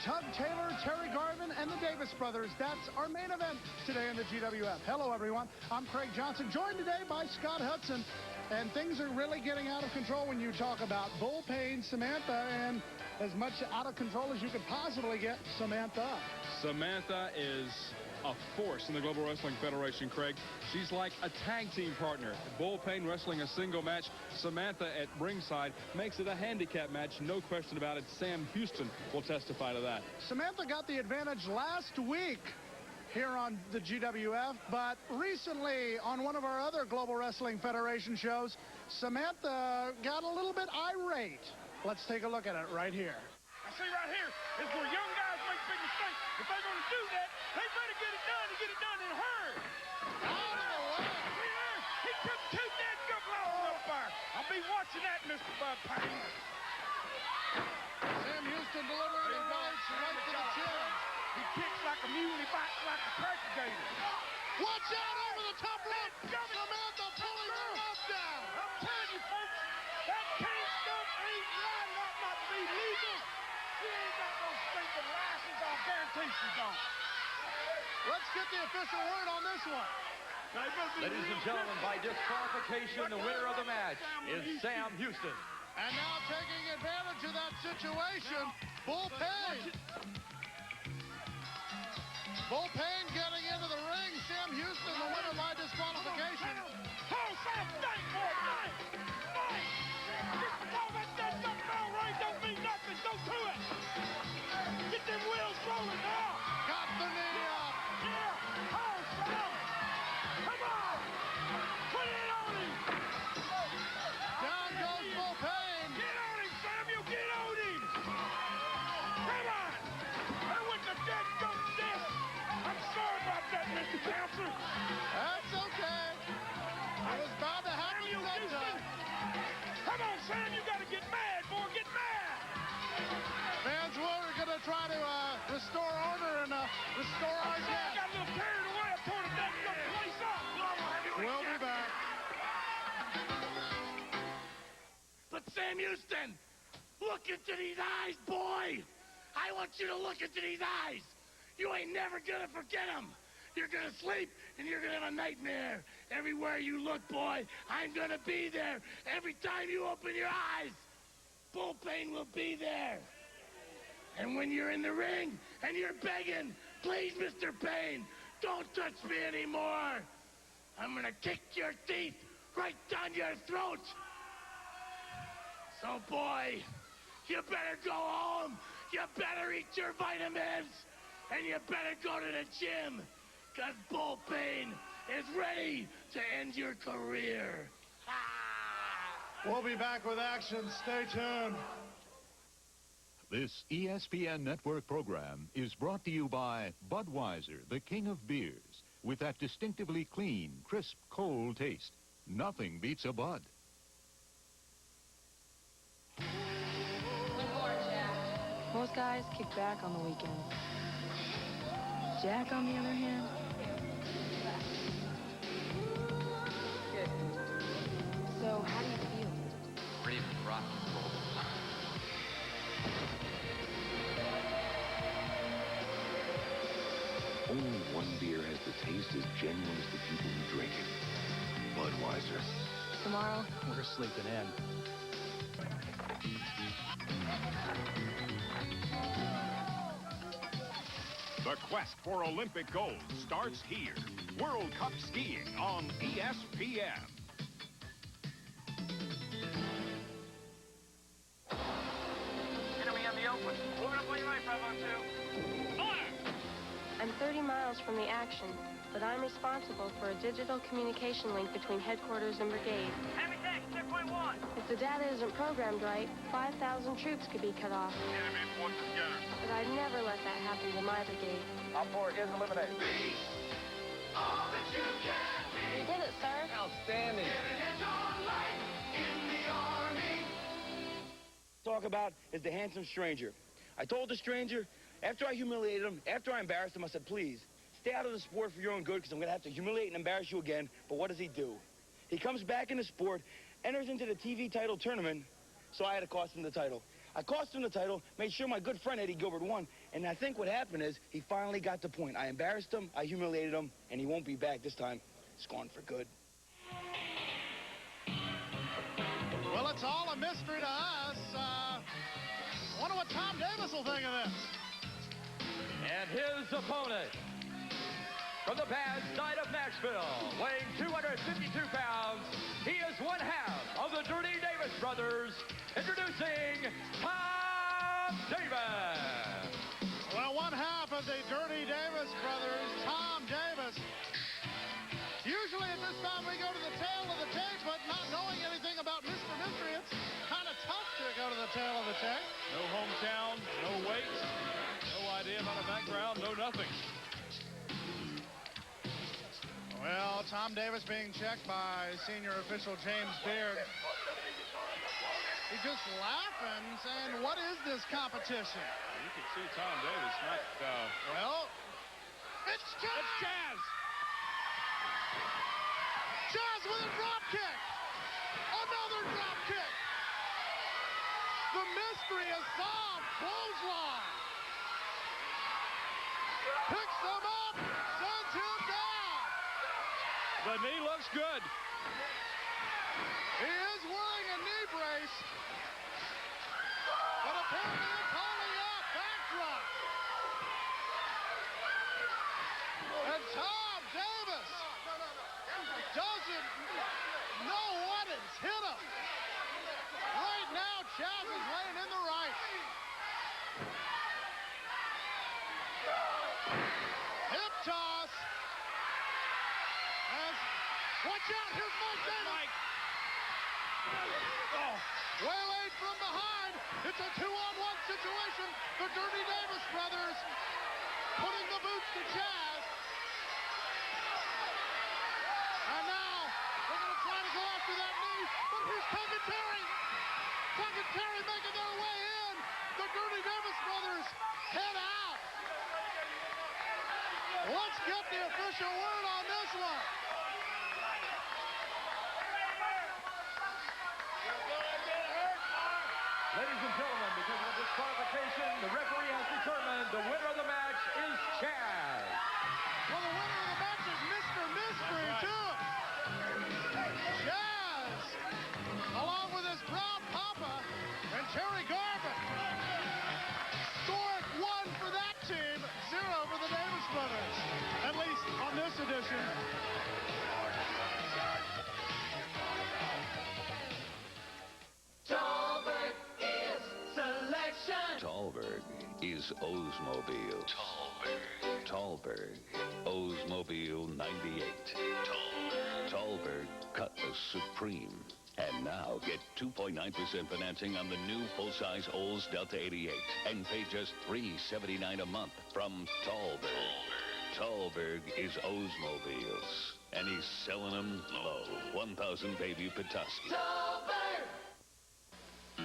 Tug Taylor, Terry Garvin, and the Davis brothers. That's our main event today in the GWF. Hello, everyone. I'm Craig Johnson, joined today by Scott Hudson. And things are really getting out of control when you talk about Bull Payne, Samantha, and as much out of control as you could possibly get, Samantha. Samantha is a force in the Global Wrestling Federation, Craig. She's like a tag team partner. Bull Payne wrestling a single match. Samantha at ringside makes it a handicap match. No question about it. Sam Houston will testify to that. Samantha got the advantage last week here on the GWF, but recently on one of our other Global Wrestling Federation shows, Samantha got a little bit irate. Let's take a look at it right here. I see right here is where young guys make big mistakes. If they're going to do that, they better get it done and get it done in a hurry. Out of the way. He took two dead good losses up there. I'll be watching that, Mr. Bud Payne. Sam Houston delivering the rights right to the chin. He kicks like a mule, he bites like a turkey gator. Watch out over the top rope. Samantha pulling her up down. I'm telling you, folks, that cane stuff ain't right, not be legal. She ain't got no stinking license, I'll guarantee she don't. Let's get the official word on this one. Ladies and gentlemen, by disqualification, the winner of the match is Sam Houston. And now taking advantage of that situation, Bull Payne. Bull Payne getting into the ring. Sam Houston, the winner by disqualification. Oh, Sam, thank for it, Mike! Mike! Just because that dead duck bell ring don't mean nothing. Go to it! Get them wheels rolling now! Got the knee up. Yeah! Oh, Sam! Come on! Put it on him! Down goes Bull Payne. Get on him, Samuel! Get on him! Come on! That wasn't a dead duck death! I'm sorry about that, Mr. Counselor! That's okay. It was bound to happen sometime. Come on, Sam! You gotta get mad, boy! Get mad! Fans were going to try to restore order and restore our I guest. got a little carried away. I tore the damn place up. We'll be back. But Sam Houston, look into these eyes, boy. I want you to look into these eyes. You ain't never gonna forget them. You're gonna sleep and you're gonna have a nightmare. Everywhere you look, boy, I'm gonna be there. Every time you open your eyes, Bull Payne will be there. And when you're in the ring and you're begging, please, Mr. Payne, don't touch me anymore. I'm gonna kick your teeth right down your throat. So, boy, you better go home. You better eat your vitamins. And you better go to the gym. Because Bull Payne is ready to end your career. We'll be back with action. Stay tuned. This ESPN Network program is brought to you by Budweiser, the king of beers, with that distinctively clean, crisp, cold taste. Nothing beats a Bud. Most guys kick back on the weekends. Jack, on the other hand, so how do you feel? Pretty rotten. Only one beer has the taste as genuine as the people who drink it. Budweiser. Tomorrow, we're sleeping in. The quest for Olympic gold starts here. World Cup skiing on ESPN. Enemy on the open. Moving up on your right, 502. Fire! I'm 30 miles from the action, but I'm responsible for a digital communication link between headquarters and brigade. Enemy tank, checkpoint 1. If the data isn't programmed right, 5,000 troops could be cut off. Enemy forces together. But I'd never let that happen to my brigade. Op 4 is eliminated. All that you can be. You did it, sir. Outstanding. It's your life in the army. Talk about is the handsome stranger. I told the stranger, after I humiliated him, after I embarrassed him, I said, please, stay out of the sport for your own good because I'm going to have to humiliate and embarrass you again. But what does he do? He comes back in the sport, enters into the TV title tournament, so I had to cost him the title. I cost him the title, made sure my good friend Eddie Gilbert won, And I think what happened is he finally got the point. I embarrassed him, I humiliated him, and he won't be back this time. It's gone for good. Well, it's all a mystery to us. Wonder what Tom Davis will think of this. And his opponent, from the bad side of Nashville, weighing 252 pounds, he is one half of the Dirty Davis brothers. Introducing Tom Davis. Well, one half of the Dirty Davis brothers, Tom Davis. Usually at this time we go to the tail of the tape, but not knowing anything about Mr. Mystery, it's kind of tough to go to the tail of the tape. No hometown, no weight, no idea about a background, no nothing. Well, Tom Davis being checked by senior official James Beard. He's just laughing, saying, what is this competition? You can see Tom Davis not... Well, it's Chaz! It's Chaz! Chaz with a drop kick! Another drop kick! The mystery is solved. Clothesline! Picks him up, sends him down! The knee looks good. He is wearing a knee brace. But apparently it's holding up. Backdrop. And Tom Davis doesn't know what has hit him. Right now, Chaz is laying in the right. Hip toss. Watch out, here's Mike Davis. Oh, waylaid from behind. It's a 2-on-1 situation. The Dirty Davis brothers putting the boots to Chaz. And now they're going to try to go after that knee. But here's Tuck and Terry. Tuck and Terry making their way in. The Dirty Davis brothers head out. Let's get the official word on this one. Ladies and gentlemen, because of disqualification, the referee has determined the winner of the match is Chaz. Well, the winner of the match is Mr. Mystery, too. Chaz, along with his proud papa and Terry Garvin. Historic 1 for that team, 0 for the Davis brothers, at least on this edition. Talberg is Oldsmobile. Talberg. Oldsmobile 98. Talberg Cutlass Supreme. And now get 2.9% financing on the new full-size Olds Delta 88 and pay just $379 a month from Talberg. Talberg is Oldsmobiles, and he's selling them low. 1,000 baby Petoskey.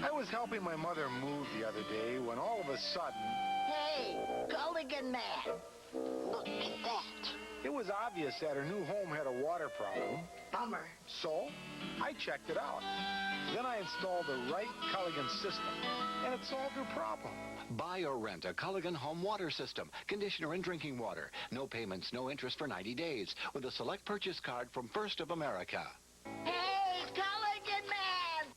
I was helping my mother move the other day when all of a sudden... Hey, Gulligan man, look at that. It was obvious that her new home had a water problem. Bummer. So, I checked it out. Then I installed the right Culligan system, and it solved her problem. Buy or rent a Culligan home water system, conditioner and drinking water. No payments, no interest for 90 days, with a select purchase card from First of America. Hey, Gulligan man!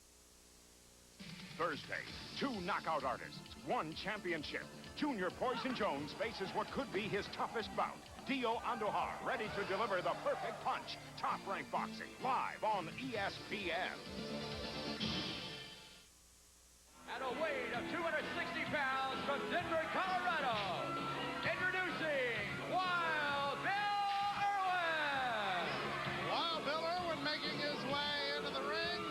Thursday, 2 knockout artists, 1 championship. Junior Poison Jones faces what could be his toughest bout. Dio Andujar, ready to deliver the perfect punch. Top Rank Boxing, live on ESPN. At a weight of 260 pounds from Denver, Colorado, introducing Wild Bill Irwin. Wild Bill Irwin making his way into the ring.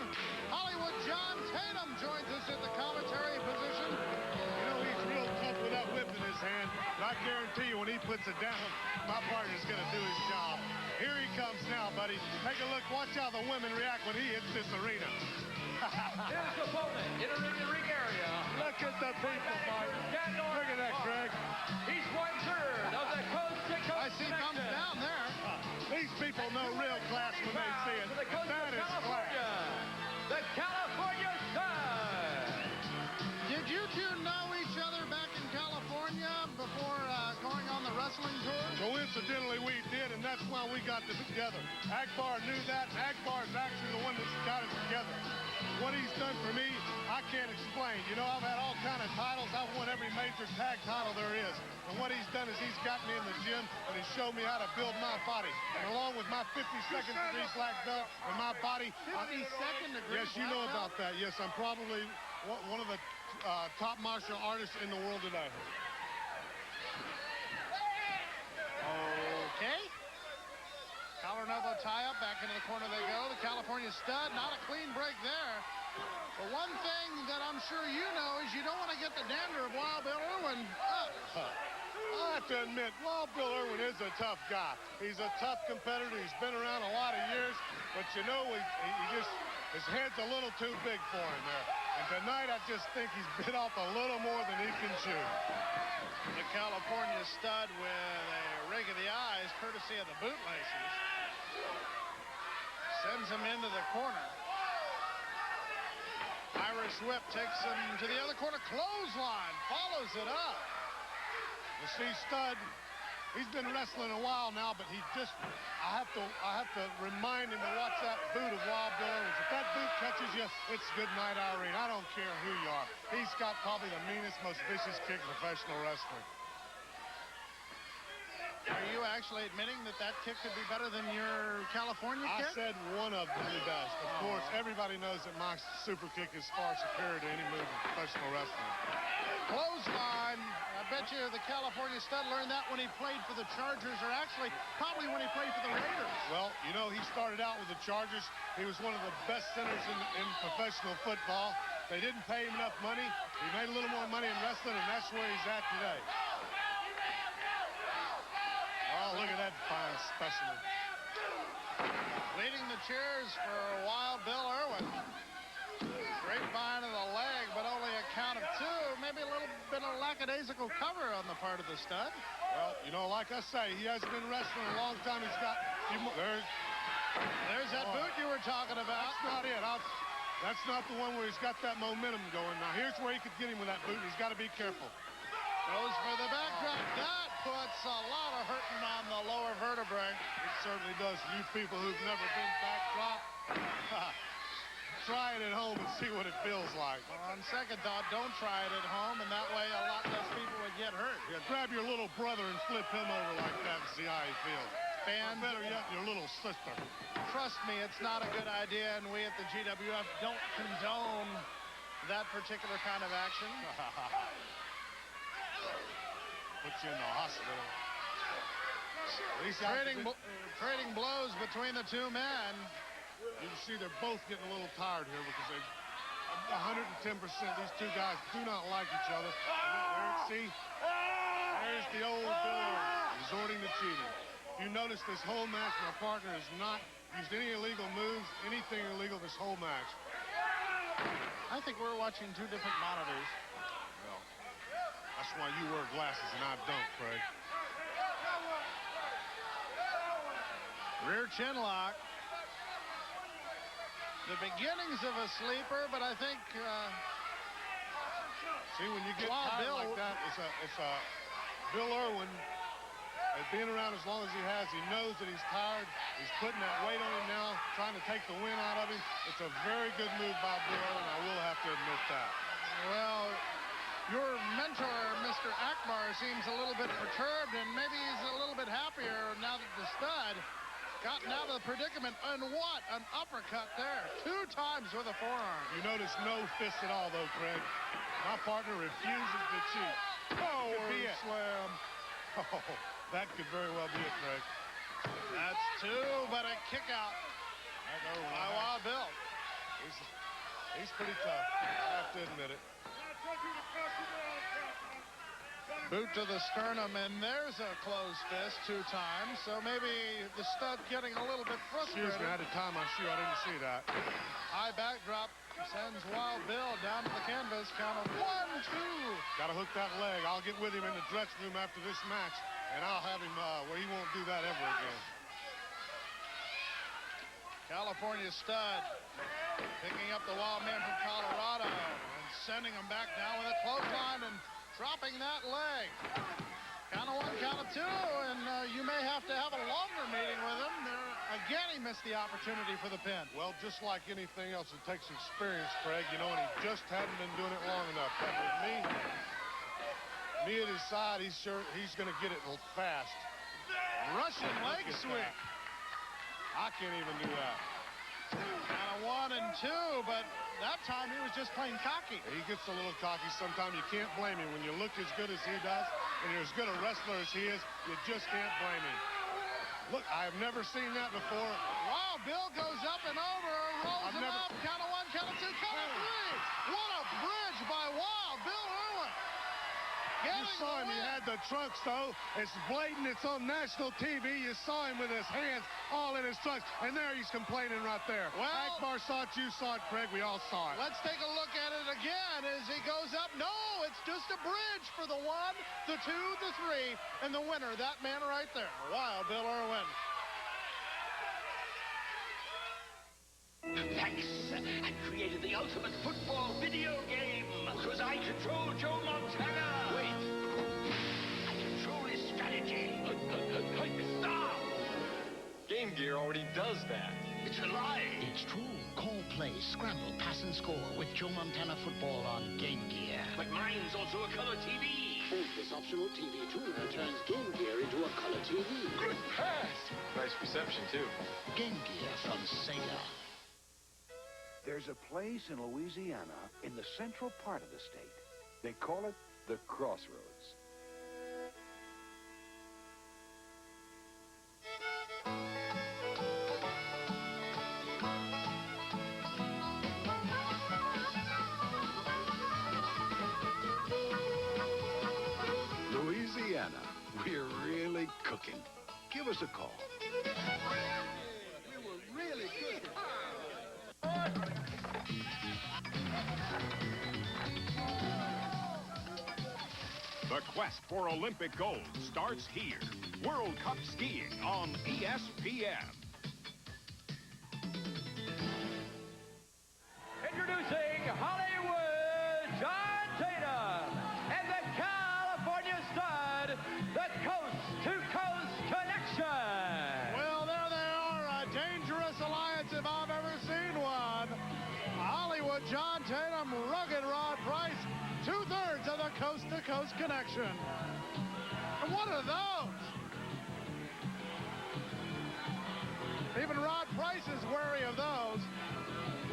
Hollywood John Tatum joins us in the commentary position. You know, he's real tough with that whip in his hand. But I guarantee you, when he puts it down, my partner's going to do his job. Here he comes now, buddy. Take a look. Watch how the women react when he hits this arena. His opponent entering the ring area. Look at the people, Bart. Look at that, Craig. He's 1/3 of the coast-to-coast I see thumbs down there. These people know real class when they see it. That is class. The California Sun. Did you two know each other back in California? got them together. Akbar knew that. Akbar is actually the one that's got it together. What he's done for me, I can't explain. You know, I've had all kind of titles. I've won every major tag title there is. And what he's done is he's got me in the gym and he's showed me how to build my body. And along with my 52nd degree black belt and my body. 52nd degree. Yes, you know about that. Yes, I'm probably one of the top martial artists in the world today. Okay. Collar and elbow tie-up, back into the corner they go. The California Stud, not a clean break there. But one thing that I'm sure you know is you don't want to get the dander of Wild Bill Irwin up. I have to admit, Wild Bill Irwin is a tough guy. He's a tough competitor. He's been around a lot of years. But you know, his head's a little too big for him there. And tonight, I just think he's bit off a little more than he can chew. The California Stud with a rig of the eyes, courtesy of the bootlaces. Sends him into the corner. Irish whip takes him to the other corner. Clothesline follows it up. You see, Stud, he's been wrestling a while now, but he just, I have to remind him to watch that boot of Wild Bill Irwin. If that boot catches you, it's good night, Irene. I don't care who you are. He's got probably the meanest, most vicious kick in professional wrestling. Are you actually admitting that that kick could be better than your California kick? I said one of them the best. Of course, everybody knows that my super kick is far superior to any move in professional wrestling. Clothesline. I bet you the California Stud learned that when he played for the Chargers, or actually probably when he played for the Raiders. Well, you know, he started out with the Chargers. He was one of the best centers in professional football. They didn't pay him enough money. He made a little more money in wrestling, and that's where he's at today. Oh, look at that fine specimen. Leading the cheers for Wild Bill Irwin. Grapevine of the leg, but only a count of two. Maybe a little bit of lackadaisical cover on the part of the Stud. Well, you know, like I say, he hasn't been wrestling a long time. He's got a few more. There's that boot you were talking about. That's not it. That's not the one where he's got that momentum going. Now, here's where he could get him with that boot. He's got to be careful. Goes for the backdrop. That puts a lot of hurting on the lower vertebrae. It certainly does. You people who've never been backdrop, try it at home and see what it feels like. Well, on second thought, don't try it at home, and that way a lot less people would get hurt. Yeah, grab your little brother and flip him over like that and see how he feels. And better yet, your little sister. Trust me, it's not a good idea, and we at the GWF don't condone that particular kind of action. Put you in the hospital. Trading blows between the two men. You can see they're both getting a little tired here because they 110%. These two guys do not like each other. See? There's the old Bill resorting to cheating. You notice this whole match, my partner has not used any illegal moves, anything illegal this whole match. I think we're watching two different monitors. Well, that's why you wear glasses and I don't, Craig. Rear chin lock. The beginnings of a sleeper, but I think see, when you get tired like that, it's a Bill Irwin, being around as long as he has, he knows that he's tired. He's putting that weight on him now, trying to take the wind out of him. It's a very good move by Bill Irwin. I will have to admit that. Well, your mentor, Mr. Akbar, seems a little bit perturbed, and maybe he's a little bit happier now that the Stud gotten out of the predicament. And what an uppercut there. 2 times with a forearm. You notice no fist at all, though, Craig. My partner refuses to cheat. Power slam. Oh, that could very well be it, Craig. That's 2, but a kick out by Wild Bill. He's pretty tough. I have to admit it. Boot to the sternum, and there's a closed fist 2 times. So maybe the Stud getting a little bit frustrated. Excuse me, I had to tie my shoe. I didn't see that. High backdrop sends Wild Bill down to the canvas. Count of 1, 2. Got to hook that leg. I'll get with him in the dressing room after this match, and I'll have him where he won't do that ever again. California Stud picking up the Wild Man from Colorado and sending him back down with a clothesline and dropping that leg. Count of one, count of two, and you may have to have a longer meeting with him. Again, he missed the opportunity for the pin. Well, just like anything else, it takes experience, Craig, you know, and he just hadn't been doing it long enough. But with me at his side, he's going to get it fast. Russian leg sweep. I can't even do that. Count of one and two, but that time he was just plain cocky. He gets a little cocky sometimes. You can't blame him. When you look as good as he does, and you're as good a wrestler as he is, you just can't blame him. Look, I've never seen that before. Wow, Bill goes up and over, rolls him up. Count of one, count of two, count of three. What a bridge by Wild Bill Irwin. You saw him. He had the trunks, though. It's blatant. It's on national TV. You saw him with his hands all in his trunks. And there he's complaining right there. Well, Akbar saw it. You saw it, Craig. We all saw it. Let's take a look at it again as he goes up. No, it's just a bridge for the one, the two, the three, and the winner, that man right there. Wild Bill Irwin. Thanks. I created the ultimate football video game because I control Joe Montana. Wait. I control his strategy. Stop! Game Gear already does that. It's a lie. It's true. Call, play, scramble, pass, and score with Joe Montana football on Game Gear. But mine's also a color TV. And this optional TV tuner turns Game Gear into a color TV. Good pass. Nice reception, too. Game Gear from Sega. There's a place in Louisiana in the central part of the state. They call it the Crossroads. Louisiana, we're really cooking. Give us a call. We were really cooking. The quest for Olympic gold starts here. World Cup skiing on ESPN. Introducing Hollywood John Tatum and the California stud, the coast-to-coast connection. Well, there they are, a dangerous alliance if I've ever seen one. Hollywood John Tatum, rugged Rod Price, 2/3 of the coast-to-coast connection. And what are those? Even Rod Price is wary of those.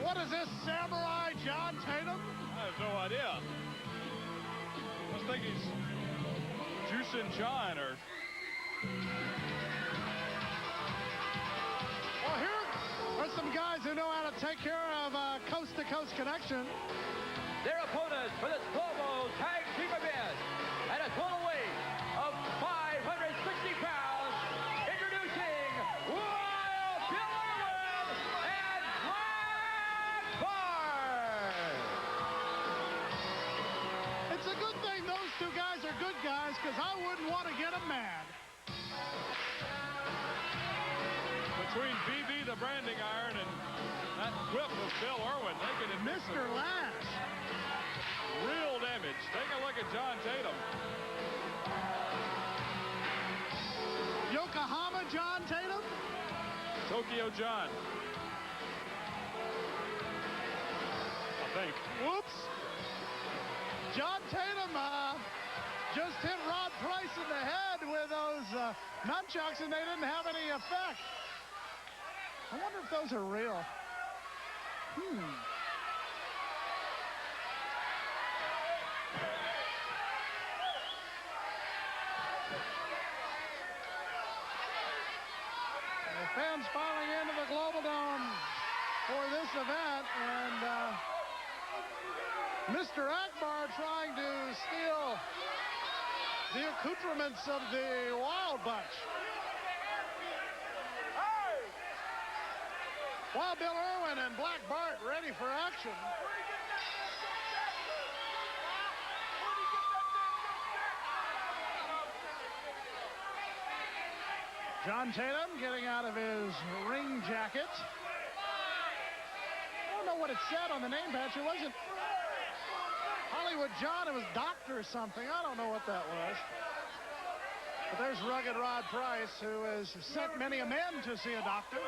What is this, Samurai John Tatum? I have no idea. I think he's juicing John or... Well, here are some guys who know how to take care of a coast-to-coast connection. Their opponents for this global tag team event at a total weight of 560 pounds, introducing Wild Bill Irwin and Bart. It's a good thing those two guys are good guys, because I wouldn't want to get them mad. Between BB, the branding iron, and that whip of Bill Irwin, they can admit Mr. Lash. real damage. Take a look at John Tatum. Yokohama John Tatum? Tokyo John. I think. Whoops. John Tatum just hit Rod Price in the head with those nunchucks, and they didn't have any effect. I wonder if those are real. The fans filing into the Global Dome for this event, and Mr. Akbar trying to steal the accoutrements of the Wild Bunch. Wild Bill Irwin and Black Bart ready for action. John Tatum getting out of his ring jacket. I don't know what it said on the name patch. It wasn't Hollywood John. It was Doctor something. I don't know what that was. But there's Rugged Rod Price, who has sent many a man to see a doctor.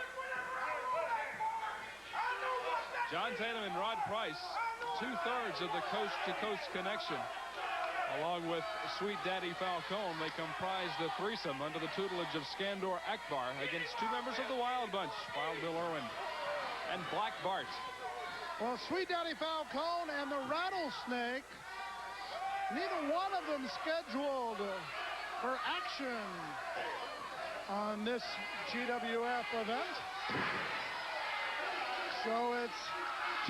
John Tatum and Rod Price, 2/3 of the coast-to-coast connection. Along with Sweet Daddy Falcone, they comprised a threesome under the tutelage of Skandor Akbar against 2 members of the Wild Bunch, Wild Bill Irwin and Black Bart. Well, Sweet Daddy Falcone and the Rattlesnake, neither one of them scheduled for action on this GWF event. So it's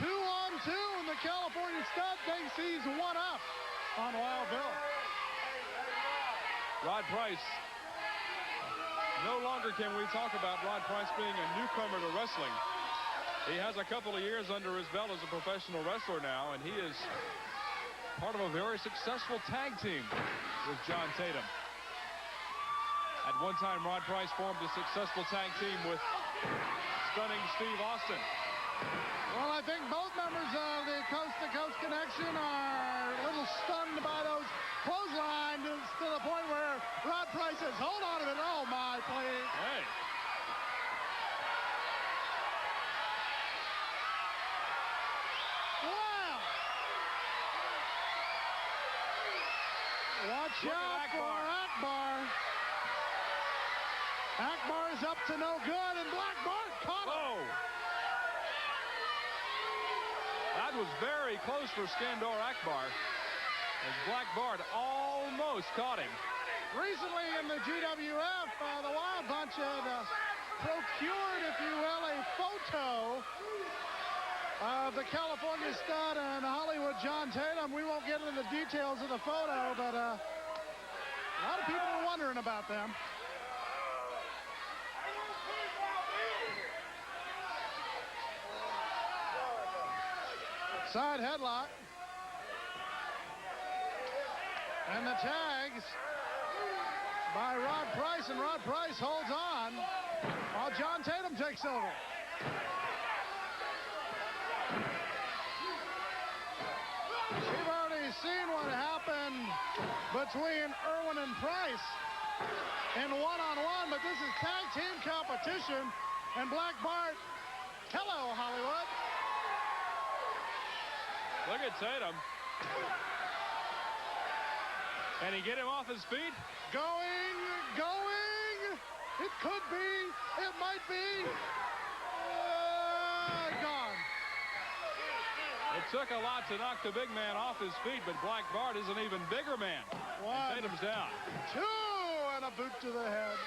2-on-2, and the California Stud thinks he's one up on Wild Bill. Rod Price. No longer can we talk about Rod Price being a newcomer to wrestling. He has a couple of years under his belt as a professional wrestler now, and he is part of a very successful tag team with John Tatum. At one time, Rod Price formed a successful tag team with Stunning Steve Austin. Well, I think both members of the coast-to-coast connection are a little stunned by those clotheslines to the point where Rod Price says, hold on a minute. Oh, my, please. Hey. Wow. Watch out for Akbar. Akbar is up to no good, and Black Bart caught him. That was very close for Skandor Akbar, as Black Bart almost caught him. Recently in the GWF, the Wild Bunch had procured, if you will, a photo of the California Stud and Hollywood John Tatum. We won't get into the details of the photo, but a lot of people are wondering about them. Side headlock. And the tags by Rod Price, and Rod Price holds on while John Tatum takes over. We've already seen what happened between Irwin and Price in one-on-one, but this is tag team competition, and Black Bart, hello, Hollywood. Look at Tatum. Can he get him off his feet? Going. It could be. It might be. Gone. It took a lot to knock the big man off his feet, but Black Bart is an even bigger man. One, Tatum's down. 2, and a boot to the head.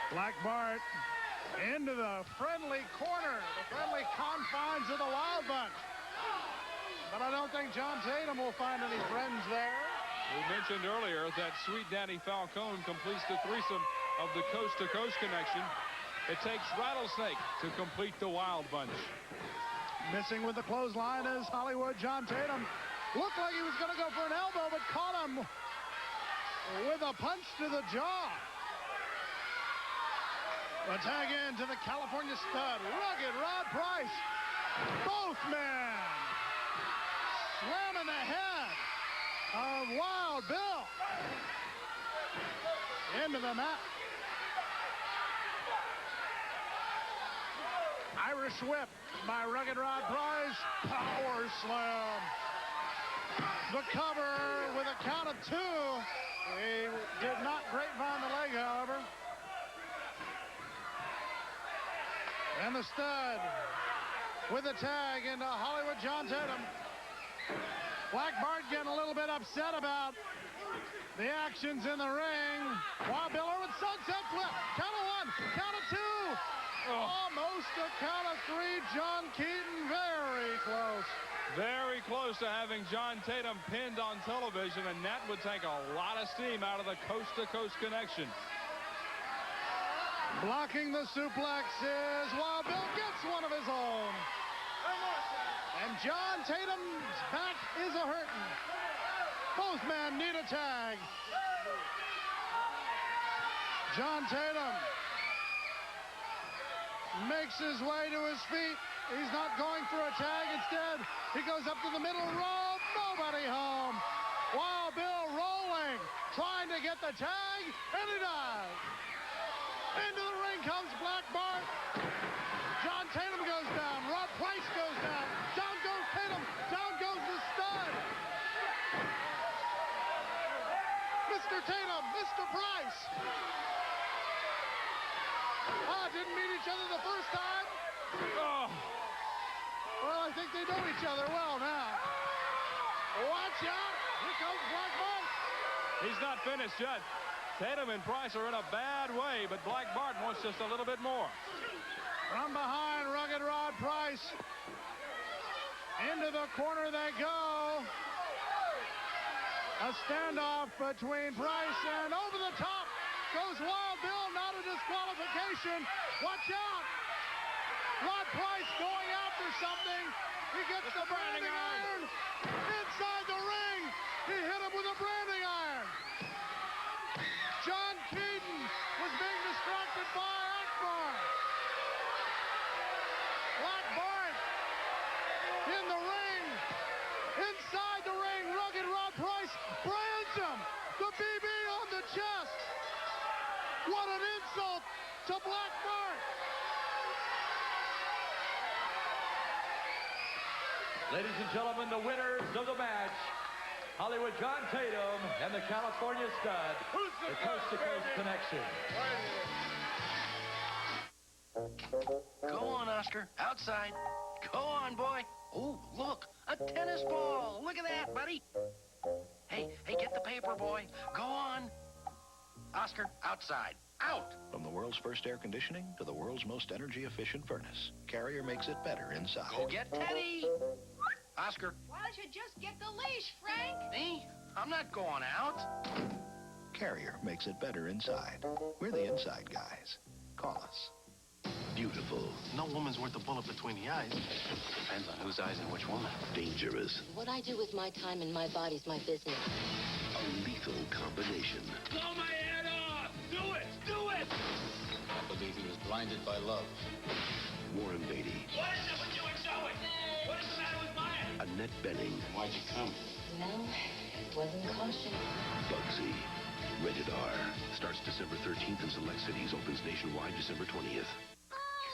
Black Bart into the friendly corner, the friendly confines of the Wild Bunch. But I don't think John Tatum will find any friends there. We mentioned earlier that Sweet Daddy Falcone completes the threesome of the coast-to-coast connection. It takes Rattlesnake to complete the Wild Bunch. Missing with the clothesline is Hollywood John Tatum. Looked like he was going to go for an elbow, but caught him with a punch to the jaw. The tag in to the California Stud, Rugged Rod Price. Both men slamming the head of Wild Bill into the mat. Irish whip by Rugged Rod Price. Power slam. The cover with a count of 2. He did not grapevine the leg, however. And the Stud with a tag into Hollywood John Tatum. Black Bart getting a little bit upset about the actions in the ring. Wild Bill Irwin sunset flip. Count of 1, count of 2. Almost a count of 3. John Keaton very close. Very close to having John Tatum pinned on television, and that would take a lot of steam out of the coast-to-coast connection. Blocking the suplex is Wild Bill gets one of his own. And John Tatum's back is a-hurtin'. Both men need a tag. John Tatum makes his way to his feet. He's not going for a tag. Instead, he goes up to the middle rope. Nobody home. Wild Bill rolling, trying to get the tag, and he does. Into the ring comes Black Bart. John Tatum goes down. Rod Price goes down. Down goes Tatum. Down goes the stud. Mr. Tatum, Mr. Price. Didn't meet each other the first time. Oh. Well, I think they know each other well now. Watch out. Here comes Black Bart. He's not finished yet. Tatum and Price are in a bad way, but Black Bart wants just a little bit more. From behind, Rugged Rod Price. Into the corner they go. A standoff between Price and over the top goes Wild Bill. Not a disqualification. Watch out. Rod Price going after something. He gets the branding iron. Inside the ring. He hit him with a branding iron. John Keaton was being distracted by Akbar. Black Bart in the ring. Inside the ring, Rugged Rod Price brands him. The BB on the chest. What an insult to Black Bart. Ladies and gentlemen, the winners of the match, Hollywood John Tatum and the California Stud, the Coast to Coast Connection. Go on, Oscar. Outside. Go on, boy. Oh, look. A tennis ball. Look at that, buddy. Hey, get the paper, boy. Go on. Oscar, outside. Out. From the world's first air conditioning to the world's most energy-efficient furnace, Carrier makes it better inside. Go get Teddy. Oscar. Why don't you just get the leash, Frank? Me? I'm not going out. Carrier makes it better inside. We're the inside guys. Call us. Beautiful. No woman's worth a bullet between the eyes. Depends on whose eyes and which woman. Dangerous. What I do with my time and my body's my business. A lethal combination. Blow my head off! Do it! Do it! I believe he was blinded by love. Warren Beatty. What is it with you and Zoe? What is the matter with Maya? Annette Bening. Why'd you come? Well, it wasn't caution. Bugsy. Rated R. Starts December 13th in select cities. Opens nationwide December 20th.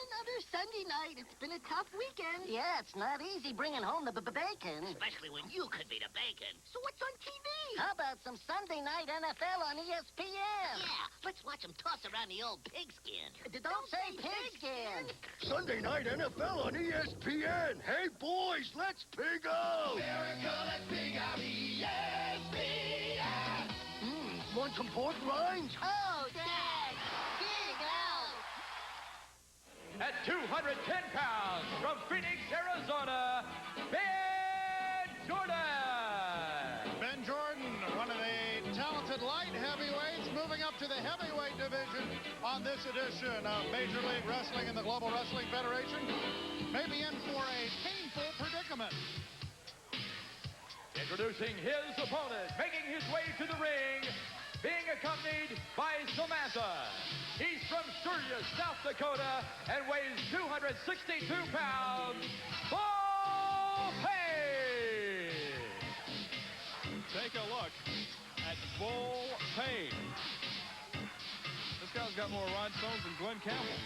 Another Sunday night. It's been a tough weekend. Yeah, it's not easy bringing home the bacon. Especially when you could be the bacon. So what's on TV? How about some Sunday night NFL on ESPN? Yeah, let's watch them toss around the old pigskin. Don't say pigskin. Sunday night NFL on ESPN. Hey, boys, let's pig out. America, let's pig out. ESPN. Want some pork rinds? Oh, Dad! Pig out! At 210 pounds, from Phoenix, Arizona, Ben Jordan. Ben Jordan, one of the talented light heavyweights, moving up to the heavyweight division on this edition of Major League Wrestling and the Global Wrestling Federation, may be in for a painful predicament. Introducing his opponent, making his way to the ring, being accompanied by Samantha. He's from Sturgis, South Dakota, and weighs 262 pounds. Bull Payne! Take a look at Bull Payne. This guy's got more rhinestones than Glenn Campbell.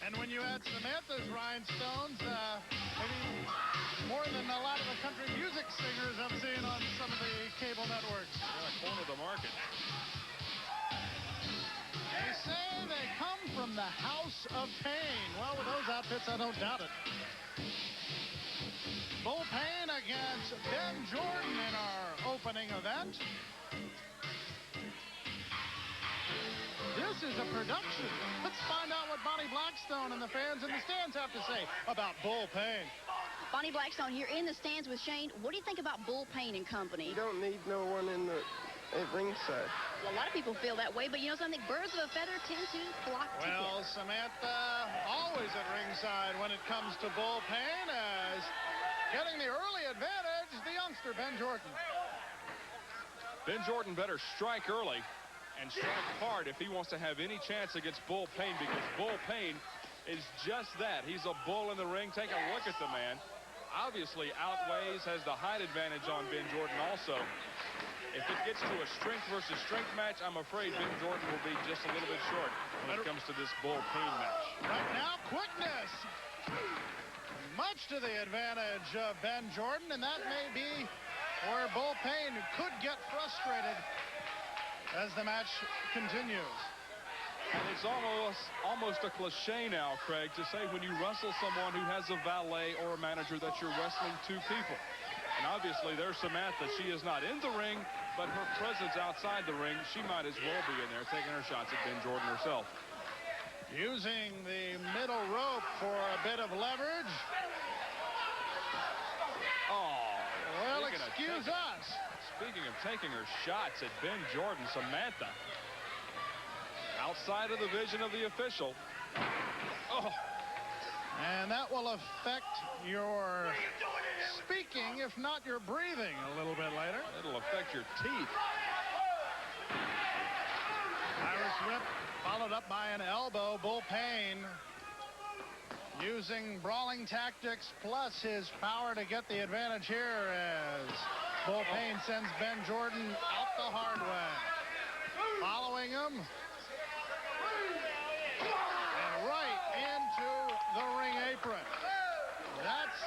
And when you add Samantha's rhinestones, maybe more than a lot of the country music singers I've seen on some of the cable networks. Yeah, corner of the market. They say they come from the House of Pain. Well, with those outfits, I don't doubt it. Bull Payne against Ben Jordan in our opening event. This is a production. Let's find out what Bonnie Blackstone and the fans in the stands have to say about Bull Payne. Bonnie Blackstone here in the stands with Shane. What do you think about Bull Payne and company? You don't need no one at ringside. Well, a lot of people feel that way, but you know something? Birds of a feather tend to flock together. Well, Samantha, always at ringside when it comes to Bull Payne, as getting the early advantage, the youngster, Ben Jordan. Ben Jordan better strike early and strike hard if he wants to have any chance against Bull Payne, because Bull Payne is just that. He's a bull in the ring. Take a look at the man. Obviously outweighs, has the height advantage on Ben Jordan also. If it gets to a strength versus strength match, I'm afraid Ben Jordan will be just a little bit short when it comes to this bull pain match. Right now, quickness. Much to the advantage of Ben Jordan, and that may be where Bull Payne could get frustrated as the match continues. And it's almost a cliche now, Craig, to say when you wrestle someone who has a valet or a manager that you're wrestling two people. And obviously there's Samantha. She is not in the ring, but her presence outside the ring, she might as well be in there taking her shots at Ben Jordan herself. Using the middle rope for a bit of leverage. Oh, well, excuse us. Speaking of taking her shots at Ben Jordan, Samantha, outside of the vision of the official. Oh. And that will affect your speaking, if not your breathing, a little bit later. It'll affect your teeth. Irish whip followed up by an elbow. Bull Payne using brawling tactics plus his power to get the advantage here as Bull Payne sends Ben Jordan out the hard way. Following him. And right into the ring apron. That's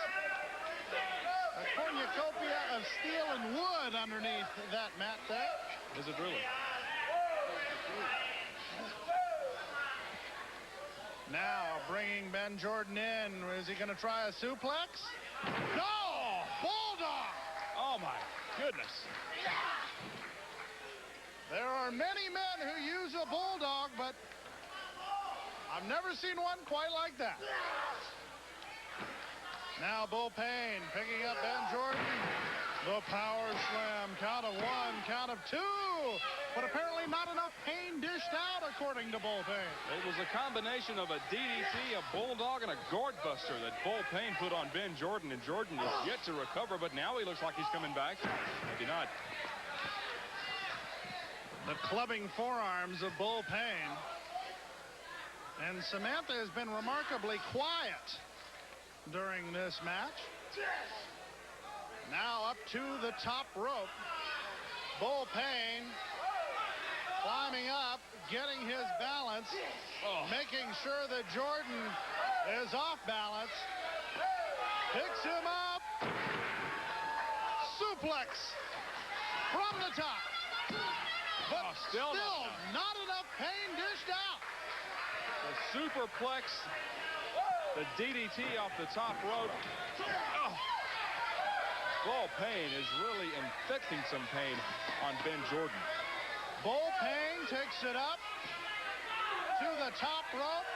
a cornucopia of steel and wood underneath that mat there. Is it really? Now bringing Ben Jordan in. Is he going to try a suplex? No! Bulldog! Oh, my goodness. There are many men who use a bulldog, but I've never seen one quite like that. Now Bull Payne picking up Ben Jordan. The power slam. Count of one, count of two. But apparently not enough pain dished out, according to Bull Payne. It was a combination of a DDT, a bulldog, and a gourd buster that Bull Payne put on Ben Jordan. And Jordan is yet to recover, but now he looks like he's coming back. Maybe not. The clubbing forearms of Bull Payne. And Samantha has been remarkably quiet during this match. Now up to the top rope. Bull Payne climbing up, getting his balance, making sure that Jordan is off balance. Picks him up. Suplex from the top. But still not enough pain dished out. The superplex, the DDT off the top rope. Oh. Bull Payne is really inflicting some pain on Ben Jordan. Bull Payne takes it up to the top rope.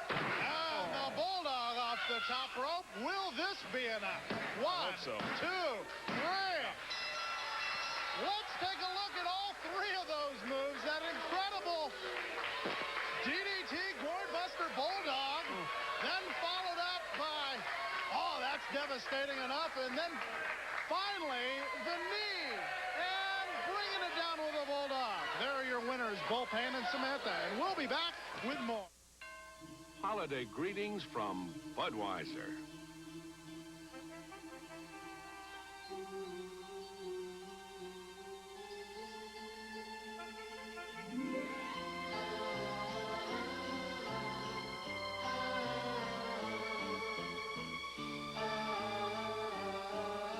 And the bulldog off the top rope. Will this be enough? One, two, three. Let's take a look at all three of those moves. That incredible DDT gourd buster bulldog. Then followed up by, oh, that's devastating enough. And then finally, the knee. And bringing it down with a bulldog. There are your winners, Bull Payne and Samantha. And we'll be back with more. Holiday greetings from Budweiser.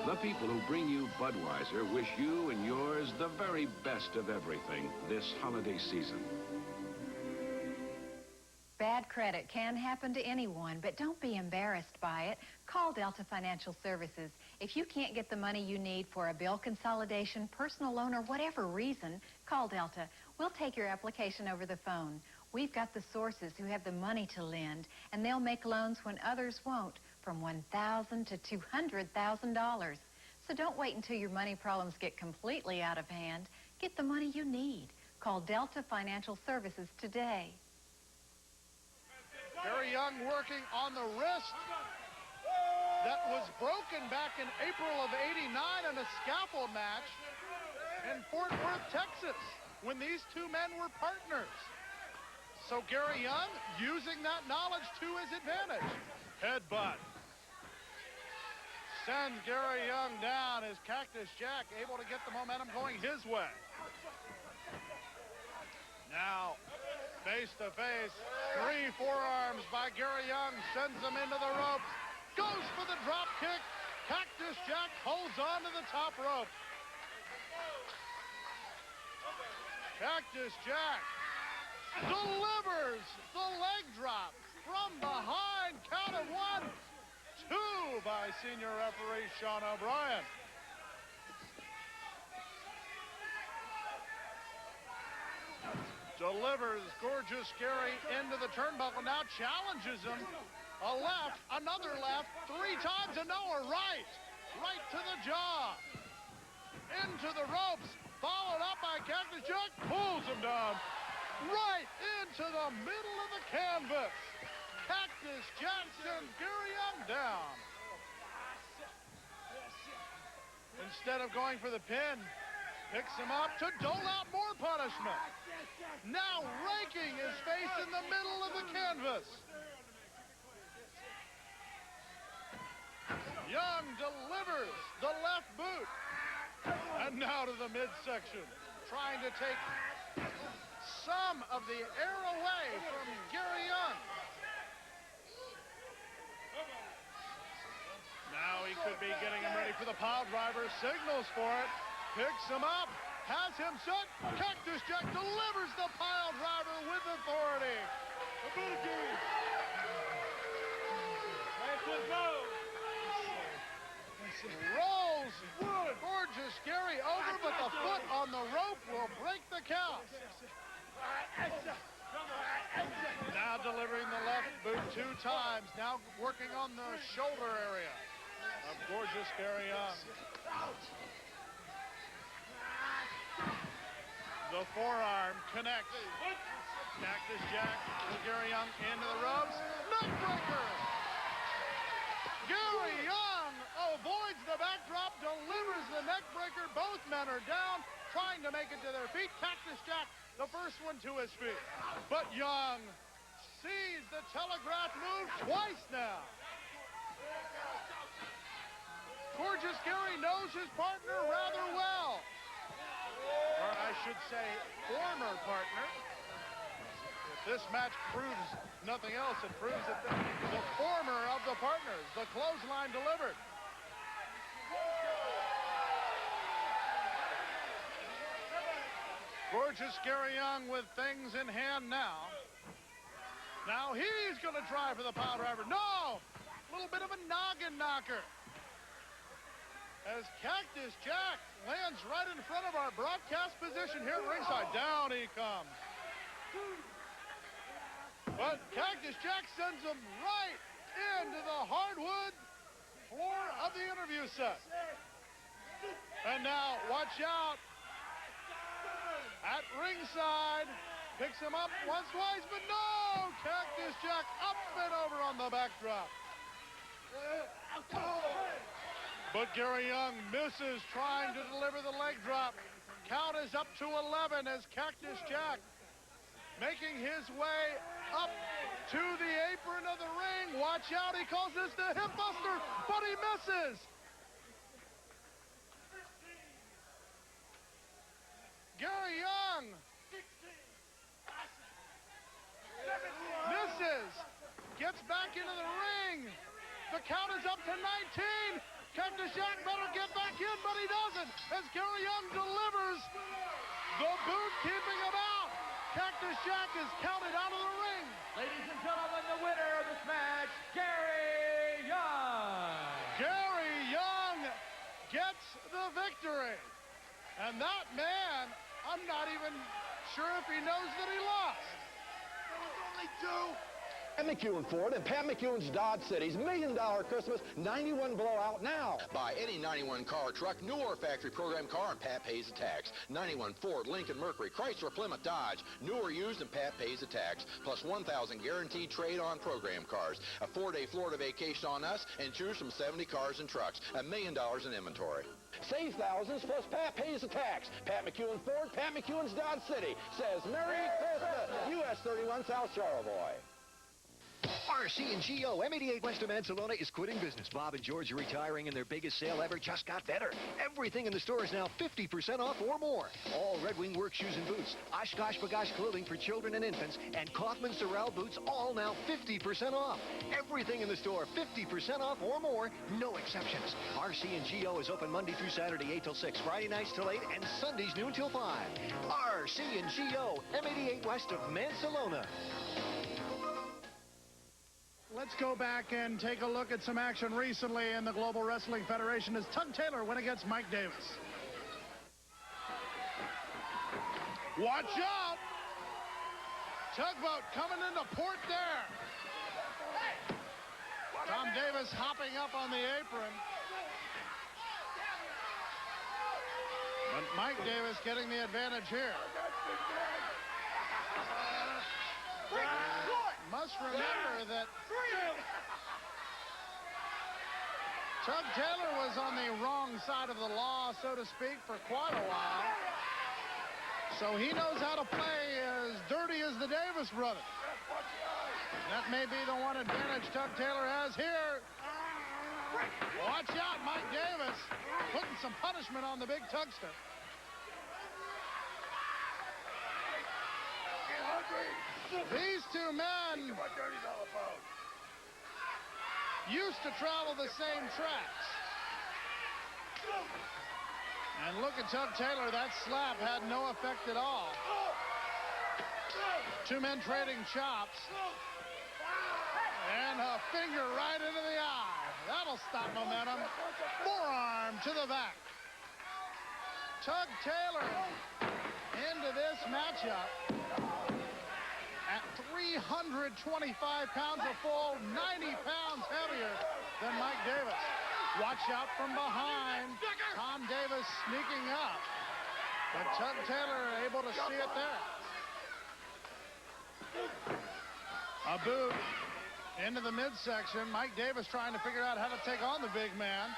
The people who bring you Budweiser wish you and yours the very best of everything this holiday season. Bad credit can happen to anyone, but don't be embarrassed by it. Call Delta Financial Services. If you can't get the money you need for a bill consolidation, personal loan, or whatever reason, call Delta. We'll take your application over the phone. We've got the sources who have the money to lend, and they'll make loans when others won't, from $1,000 to $200,000. So don't wait until your money problems get completely out of hand. Get the money you need. Call Delta Financial Services today. Very Young working on the wrist that was broken back in April of '89 in a scaffold match in Fort Worth, Texas, when these two men were partners. So Gary Young using that knowledge to his advantage. Headbutt. Sends Gary Young down as Cactus Jack able to get the momentum going his way. Now, face to face, 3 forearms by Gary Young, sends him into the ropes, goes for the drop kick. Cactus Jack holds on to the top rope. Cactus Jack delivers the leg drop from behind. Count of 1, 2 by senior referee Sean O'Brien. Delivers Gorgeous Gary into the turnbuckle. Now challenges him. A left, another left, 3 times, and now a right. Right to the jaw. Into the ropes. Followed up by Cactus Jack. Pulls him down. Right into the middle of the canvas. Cactus Jack sends Gary Young down. Instead of going for the pin, picks him up to dole out more punishment. Now raking his face in the middle of the canvas. Young delivers the left boot. And now to the midsection, trying to take some of the air away from Gary Young. Now he could be getting him ready for the pile driver, signals for it, picks him up, has him set. Cactus Jack delivers the pile driver with authority. Rolls Gorgeous Gary over, but the foot on the rope will break the count. Now delivering the left boot 2 times. Now working on the shoulder area of Gorgeous Gary Young. The forearm connects. Cactus Jack with Gary Young into the ropes. Neckbreaker! Gary Young avoids the backdrop, delivers the neckbreaker. Both men are down, trying to make it to their feet. Cactus Jack, the first one to his feet. But Young sees the telegraph move twice now. Gorgeous Gary knows his partner rather well. Or I should say, former partner. If this match proves nothing else, it proves that the former of the partners, the clothesline delivered. Gorgeous Gary Young with things in hand now. Now he's going to try for the pile driver. No! A little bit of a noggin knocker. As Cactus Jack lands right in front of our broadcast position here at ringside. Down he comes. But Cactus Jack sends him right into the hardwood floor of the interview set. And now, watch out. At ringside, picks him up once, twice, but no! Cactus Jack up and over on the backdrop. But Gary Young misses trying to deliver the leg drop. Count is up to 11 as Cactus Jack making his way up to the apron of the ring. Watch out, he calls this the hip buster, but he misses. Gary Young misses, gets back into the ring. The count is up to 19. Cactus Jack better get back in, but he doesn't, as Gary Young delivers the boot, keeping him out. Cactus Jack is counted out of the ring. Ladies and gentlemen, the winner of this match, Gary Young. Gary Young gets the victory. And that man, I'm not even sure if he knows that he lost. There was only 2. Pat McEwen Ford and Pat McEwen's Dodge City's $1 Million Christmas 91 blowout now. Buy any 91 car, truck, new or factory program car, and Pat pays the tax. 91 Ford, Lincoln, Mercury, Chrysler, Plymouth, Dodge, new or used, and Pat pays the tax. Plus 1,000 guaranteed trade-on program cars. A 4-day Florida vacation on us, and choose from 70 cars and trucks. $1 million in inventory. Save thousands plus Pat pays the tax. Pat McEwen Ford, Pat McEwen's Dodge City says Merry Christmas, US 31 South Charlevoix. RC&GO M88 West of Mansalona is quitting business. Bob and George are retiring, and their biggest sale ever just got better. Everything in the store is now 50% off or more. All Red Wing work shoes and boots, Oshkosh B'gosh clothing for children and infants, and Kaufman Sorrel boots, all now 50% off. Everything in the store 50% off or more, no exceptions. RC&GO is open Monday through Saturday 8 till 6, Friday nights till 8, and Sundays noon till 5. RC&GO M88 West of Mansalona. Let's go back and take a look at some action recently in the Global Wrestling Federation as Tug Taylor went against Mike Davis. Watch out! Tugboat coming into port there. Tom Davis hopping up on the apron. But Mike Davis getting the advantage here. Must remember that Tug Taylor was on the wrong side of the law, so to speak, for quite a while. So he knows how to play as dirty as the Davis brothers. That may be the one advantage Tug Taylor has here. Watch out, Mike Davis putting some punishment on the big Tugster. These two men used to travel the same tracks. And look at Tug Taylor. That slap had no effect at all. Two men trading chops. And a finger right into the eye. That'll stop momentum. Forearm to the back. Tug Taylor into this matchup at 325 pounds of full, 90 pounds heavier than Mike Davis. Watch out from behind. Tom Davis sneaking up. But Tug Taylor able to see it there. A boot into the midsection. Mike Davis trying to figure out how to take on the big man.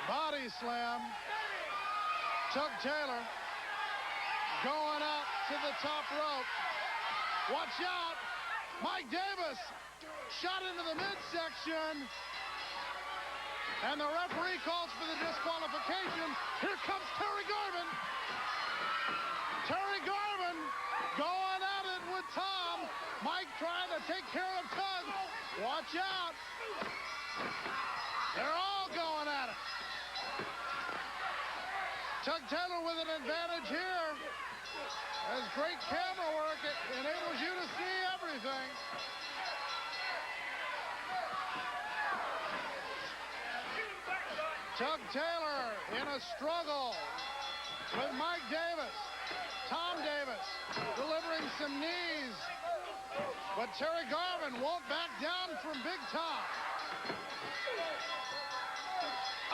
Body slam. Tug Taylor going up to the top rope. Watch out. Mike Davis shot into the midsection. And the referee calls for the disqualification. Here comes Terry Garvin. Terry Garvin going at it with Tom. Mike trying to take care of Tug. Watch out. They're all going at it. Tug Taylor with an advantage here. As great camera work, it enables you to see everything. Tug Taylor in a struggle with Mike Davis. Tom Davis delivering some knees. But Terry Garvin won't back down from Big Tom.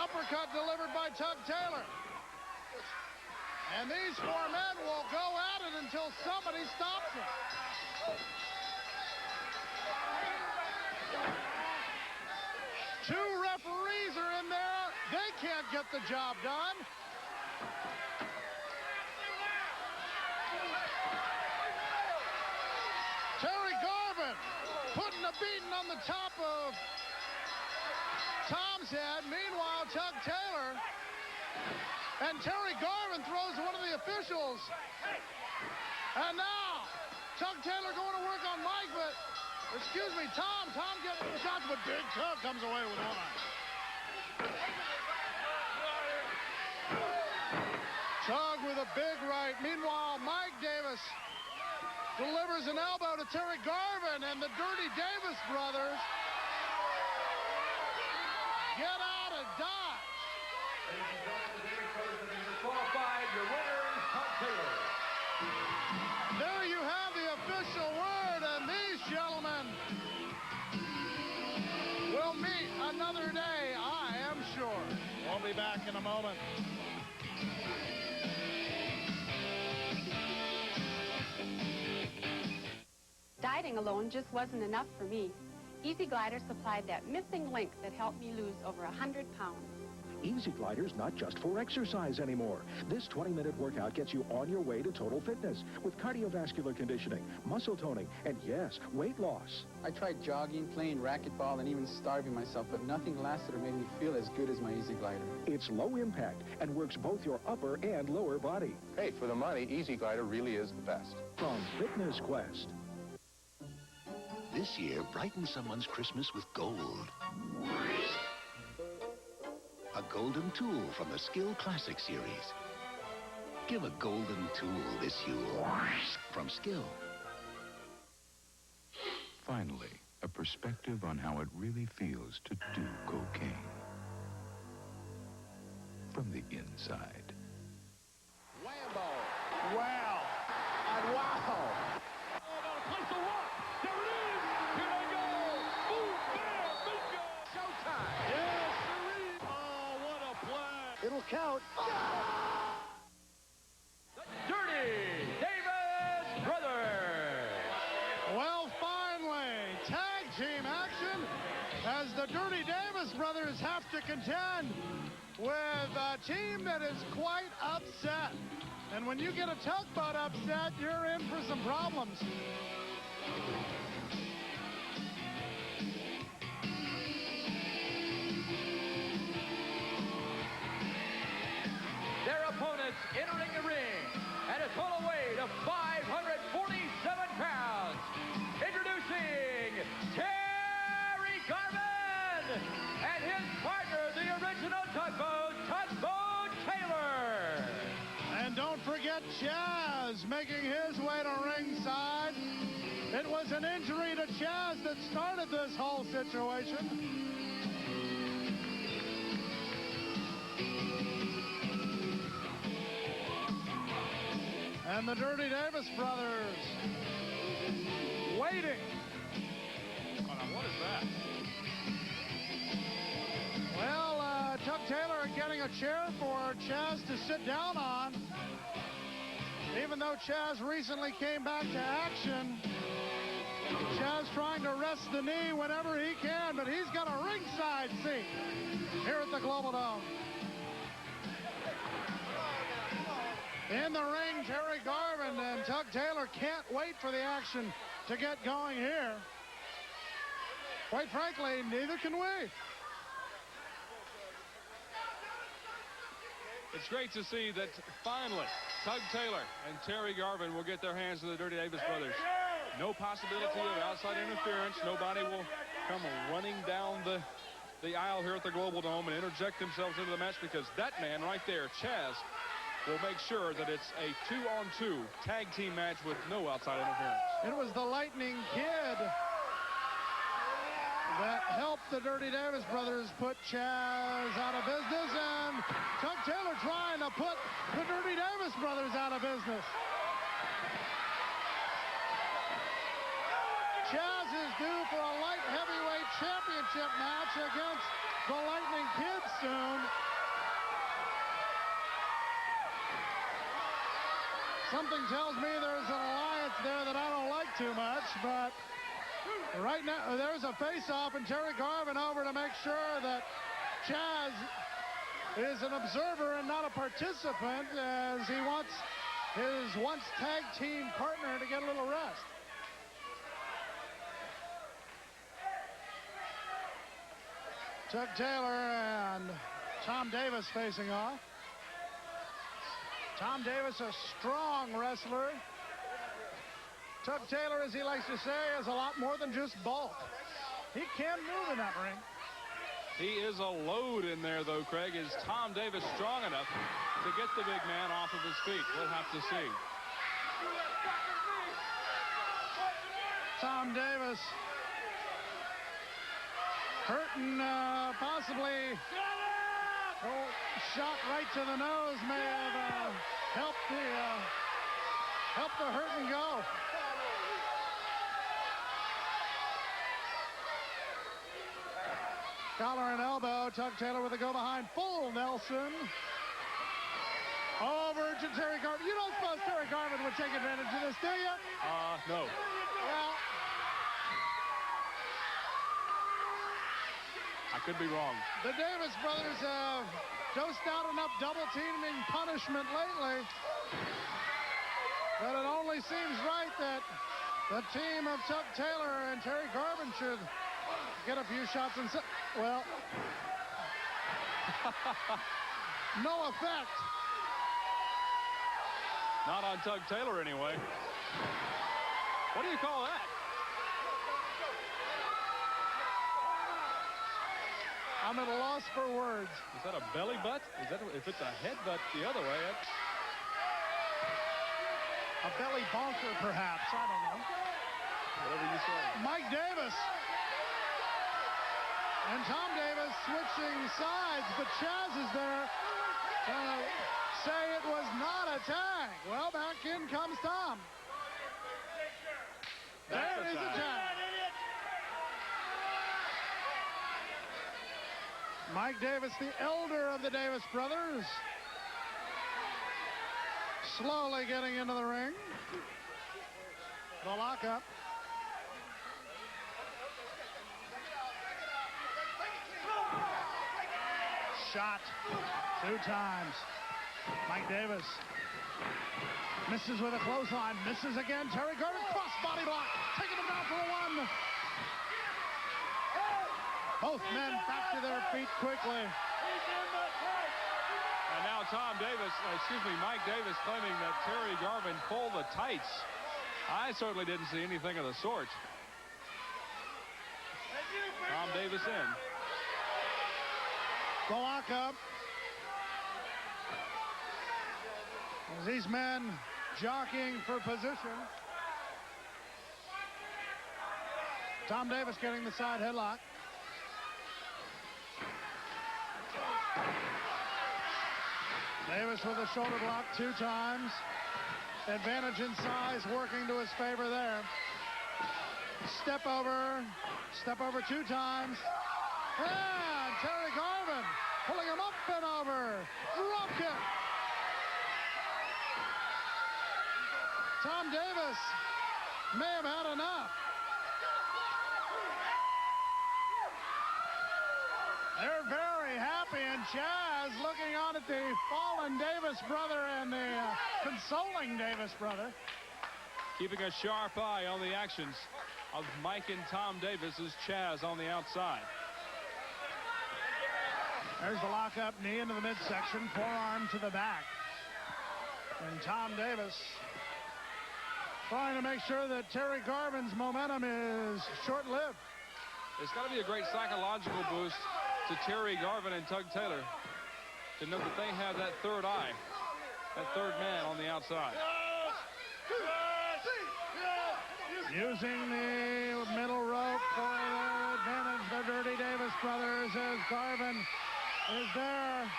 Uppercut delivered by Tug Taylor. And these four men will go at it until somebody stops them. Two referees are in there. They can't get the job done. Terry Garvin putting a beating on the top of Tom's head. Meanwhile, Tug Taylor and Terry Garvin throws one of the officials. And now, Tug Taylor going to work on Mike, but, excuse me, Tom getting the shots, but Big Tug comes away with one. Tug with a big right. Meanwhile, Mike Davis delivers an elbow to Terry Garvin, and the Dirty Davis brothers get out of Dodge. Qualified, your winner is Tug Taylor. There you have the official word, and these gentlemen will meet another day, I am sure. We'll be back in a moment. Dieting alone just wasn't enough for me. Easy Glider supplied that missing link that helped me lose over 100 pounds. Easy Glider's not just for exercise anymore. This 20-minute workout gets you on your way to total fitness with cardiovascular conditioning, muscle toning, and yes, weight loss. I tried jogging, playing racquetball, and even starving myself, but nothing lasted or made me feel as good as my Easy Glider. It's low impact and works both your upper and lower body. Hey, for the money, Easy Glider really is the best. From Fitness Quest. This year, brighten someone's Christmas with gold. A golden tool from the Skill Classic series. Give a golden tool this Yule from Skill. Finally, a perspective on how it really feels to do cocaine. From the inside. Whammo. Wow. And wow. Place the rock. There it is. Here they go. Boom, bam, bingo. Showtime. Yes, sirree. Oh, what a play. It'll count. The Dirty Davis Brothers. Well, finally, tag team action as the Dirty Davis Brothers have to contend with a team that is quite upset. And when you get a tugboat upset, you're in for some problems. Their opponents entering the ring at a total weight of 547 pounds. Introducing Terry Garvin and his partner, the original Tugboat Taylor. And don't forget Chaz making his way to ringside. It was an injury to Chaz that started this whole situation. And the Dirty Davis Brothers waiting. What is that? Well, Tug Taylor getting a chair for Chaz to sit down on. Even though Chaz recently came back to action, Chaz trying to rest the knee whenever he can, but he's got a ringside seat here at the Global Dome. In the ring, Terry Garvin and Tug Taylor can't wait for the action to get going here. Quite frankly, neither can we. It's great to see that finally Tug Taylor and Terry Garvin will get their hands on the Dirty Davis Brothers. No possibility of outside interference. Nobody will come running down the aisle here at the Global Dome and interject themselves into the match, because that man right there, Chaz, will make sure that it's a 2-on-2 tag team match with no outside interference. It was the Lightning Kid that helped the Dirty Davis Brothers put Chaz out of business, and Tug Taylor trying to put the Dirty Davis Brothers out of business. Chaz is due for a light heavyweight championship match against the Lightning Kid soon. Something tells me there's an alliance there that I don't like too much, but right now there's a face-off, and Terry Garvin over to make sure that Chaz is an observer and not a participant, as he wants his once tag team partner to get a little rest. Tug Taylor and Tom Davis facing off. Tom Davis, a strong wrestler. Tug Taylor, as he likes to say, is a lot more than just bulk. He can move in that ring. He is a load in there, though, Craig. Is Tom Davis strong enough to get the big man off of his feet? We'll have to see. Tom Davis hurting, possibly. Oh, shot right to the nose may have helped the hurt and go. Collar and elbow. Tug Taylor with a go behind. Full Nelson. Over to Terry Garvin. You don't suppose Terry Garvin would take advantage of this, do you? No. Well, I could be wrong. The Davis brothers have dosed out enough double teaming punishment lately that it only seems right that the team of Chuck Taylor and Terry Garvin should get a few shots in. Well, no effect. Not on Tug Taylor, anyway. What do you call that? I'm at a loss for words. Is that a belly butt? Is that if it's a head butt the other way? That's a belly bonker, perhaps. I don't know. Whatever you say. Mike Davis. And Tom Davis switching sides, but Chaz is there to say it was not a tag. Well, back in comes Tom. There is a tag. Mike Davis, the elder of the Davis brothers, slowly getting into the ring. The lockup. Shot 2 times. Mike Davis misses with a clothesline. Misses again. Terry Garvin cross body block. Taking him down for a 1. Both men back to their feet quickly. And now Mike Davis claiming that Terry Garvin pulled the tights. I certainly didn't see anything of the sort. Tom Davis in. The lockup. As these men jockeying for position. Tom Davis getting the side headlock. Davis with a shoulder block 2 times. Advantage in size working to his favor there. Step over 2 times. And Terry Garvin pulling him up and over. Drop kick. Tom Davis may have had enough. They're very happy, and Chaz looking on at the fallen Davis brother and the consoling Davis brother. Keeping a sharp eye on the actions of Mike and Tom Davis as Chaz on the outside. There's the lockup, knee into the midsection, forearm to the back. And Tom Davis trying to make sure that Terry Garvin's momentum is short-lived. It's got to be a great psychological boost to Terry Garvin and Tug Taylor to know that they have that third eye, that third man on the outside. Using the middle rope for their advantage, the Dirty Davis brothers, as Garvin is there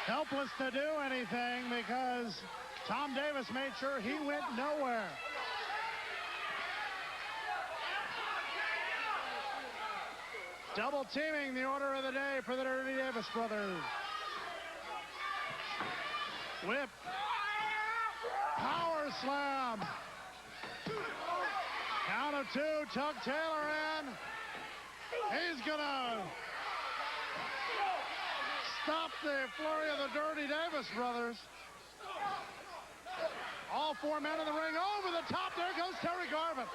helpless to do anything because Tom Davis made sure he went nowhere. Double teaming the order of the day for the Dirty Davis brothers. Whip. Power slam. Count of 2, Chuck Taylor in. He's gonna stop the flurry of the Dirty Davis brothers. All 4 men in the ring over the top. There goes Terry Garvin.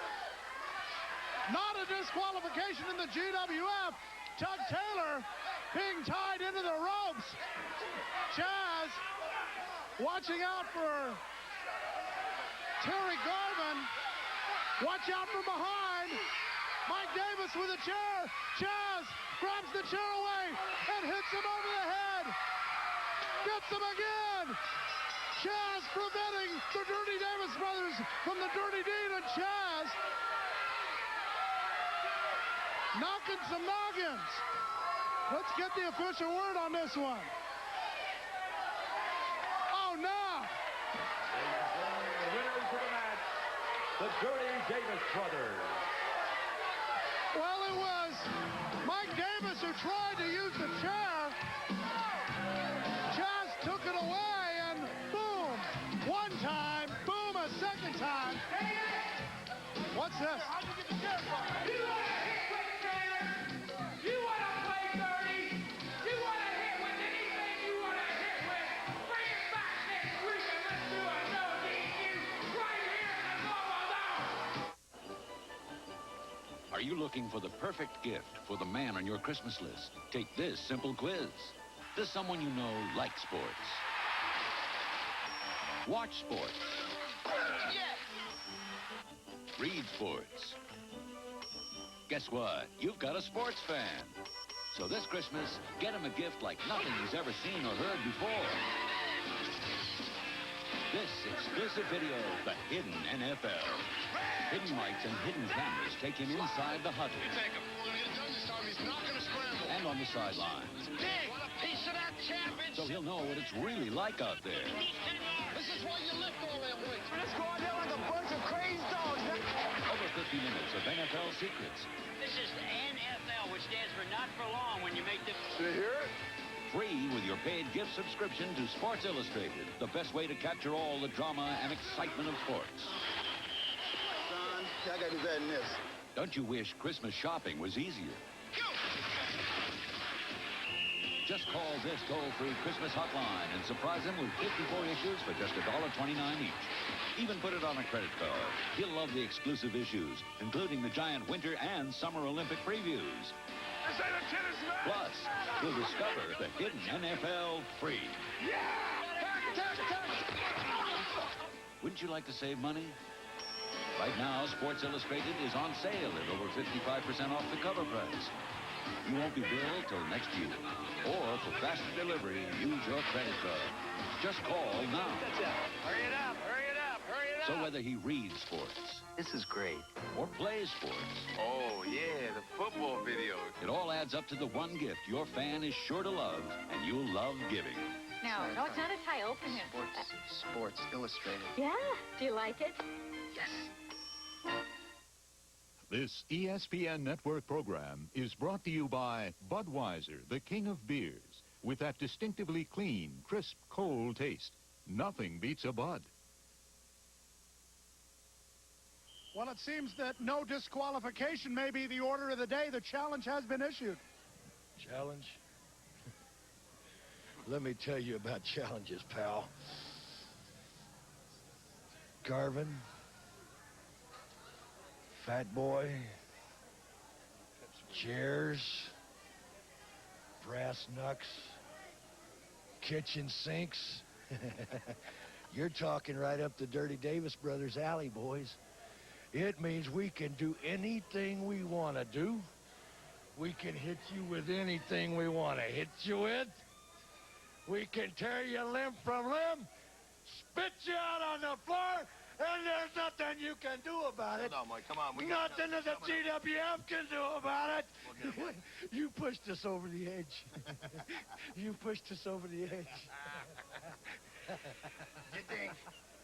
Not a disqualification in the GWF. Chuck Taylor being tied into the ropes. Chaz watching out for Terry Garvin. Watch out from behind. Mike Davis with a chair. Chaz grabs the chair away and hits him over the head. Gets him again. Chaz preventing the Dirty Davis brothers from the Dirty Deed, and Chaz knocking some noggins. Let's get the official word on this one. Oh, no. The winners of the match, the Dirty Davis brothers. Well, it was Mike Davis who tried to use the chair. Chaz took it away, and boom, 1 time, boom, a 2nd time. What's this? Are you looking for the perfect gift for the man on your Christmas list? Take this simple quiz. Does someone you know like sports? Watch sports? Yes! Read sports? Guess what? You've got a sports fan. So this Christmas, get him a gift like nothing he's ever seen or heard before. This exclusive video of the Hidden NFL. Hidden mics and hidden cameras take him inside the huddle. And on the sidelines. Big! What a piece of that championship! So he'll know what it's really like out there. This is why you lift all that weight. Let's go out there like a bunch of crazy dogs. Over 50 minutes of NFL secrets. This is the NFL, which stands for not for long when you make the... Did you hear it? Free with your paid gift subscription to Sports Illustrated. The best way to capture all the drama and excitement of sports. Son, I gotta do better than this. Don't you wish Christmas shopping was easier? Just call this toll-free Christmas hotline and surprise him with 54 issues for just $1.29 each. Even put it on a credit card. He'll love the exclusive issues, including the giant winter and summer Olympic previews. Plus, you'll discover the Hidden NFL free. Wouldn't you like to save money? Right now, Sports Illustrated is on sale at over 55% off the cover price. You won't be billed till next year. Or for faster delivery, use your credit card. Just call now. Hurry it up, hurry it up, hurry it up! So whether he reads sports, this is great, or plays sports. Oh, yeah, the football videos. It all adds up to the one gift your fan is sure to love, and you'll love giving. No, it's not a tie. Open it. Sports Illustrated. Yeah? Do you like it? Yes. This ESPN Network program is brought to you by Budweiser, the king of beers. With that distinctively clean, crisp, cold taste, nothing beats a Bud. Well, it seems that no disqualification may be the order of the day. The challenge has been issued. Challenge? Let me tell you about challenges, pal. Garvin, Fat Boy, chairs, brass knucks, kitchen sinks. You're talking right up the Dirty Davis Brothers alley, boys. It means we can do anything we want to do. We can hit you with anything we want to hit you with. We can tear you limb from limb, spit you out on the floor, and there's nothing you can do about it. No, Mike, come on. Nothing that the GWF can do about it. You pushed us over the edge. You pushed us over the edge. You think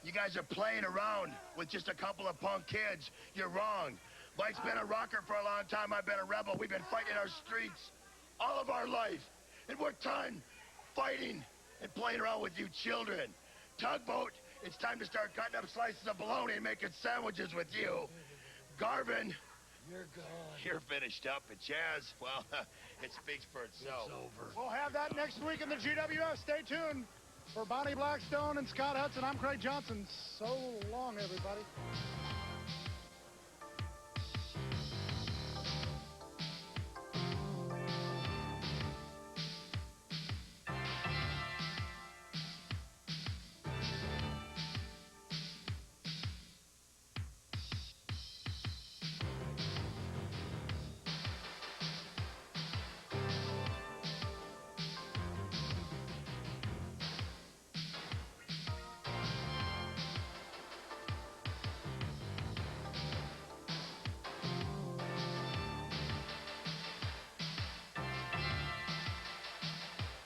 you guys are playing around with just a couple of punk kids? You're wrong. Mike's been a rocker for a long time. I've been a rebel. We've been fighting our streets all of our life. And we're done fighting and playing around with you children. Tugboat, it's time to start cutting up slices of bologna and making sandwiches with you. Garvin, you're gone. You're finished up. And Chaz, well, it speaks for itself. It's over. We'll have that next week in the GWF. Stay tuned. For Bonnie Blackstone and Scott Hudson, I'm Craig Johnson. So long, everybody.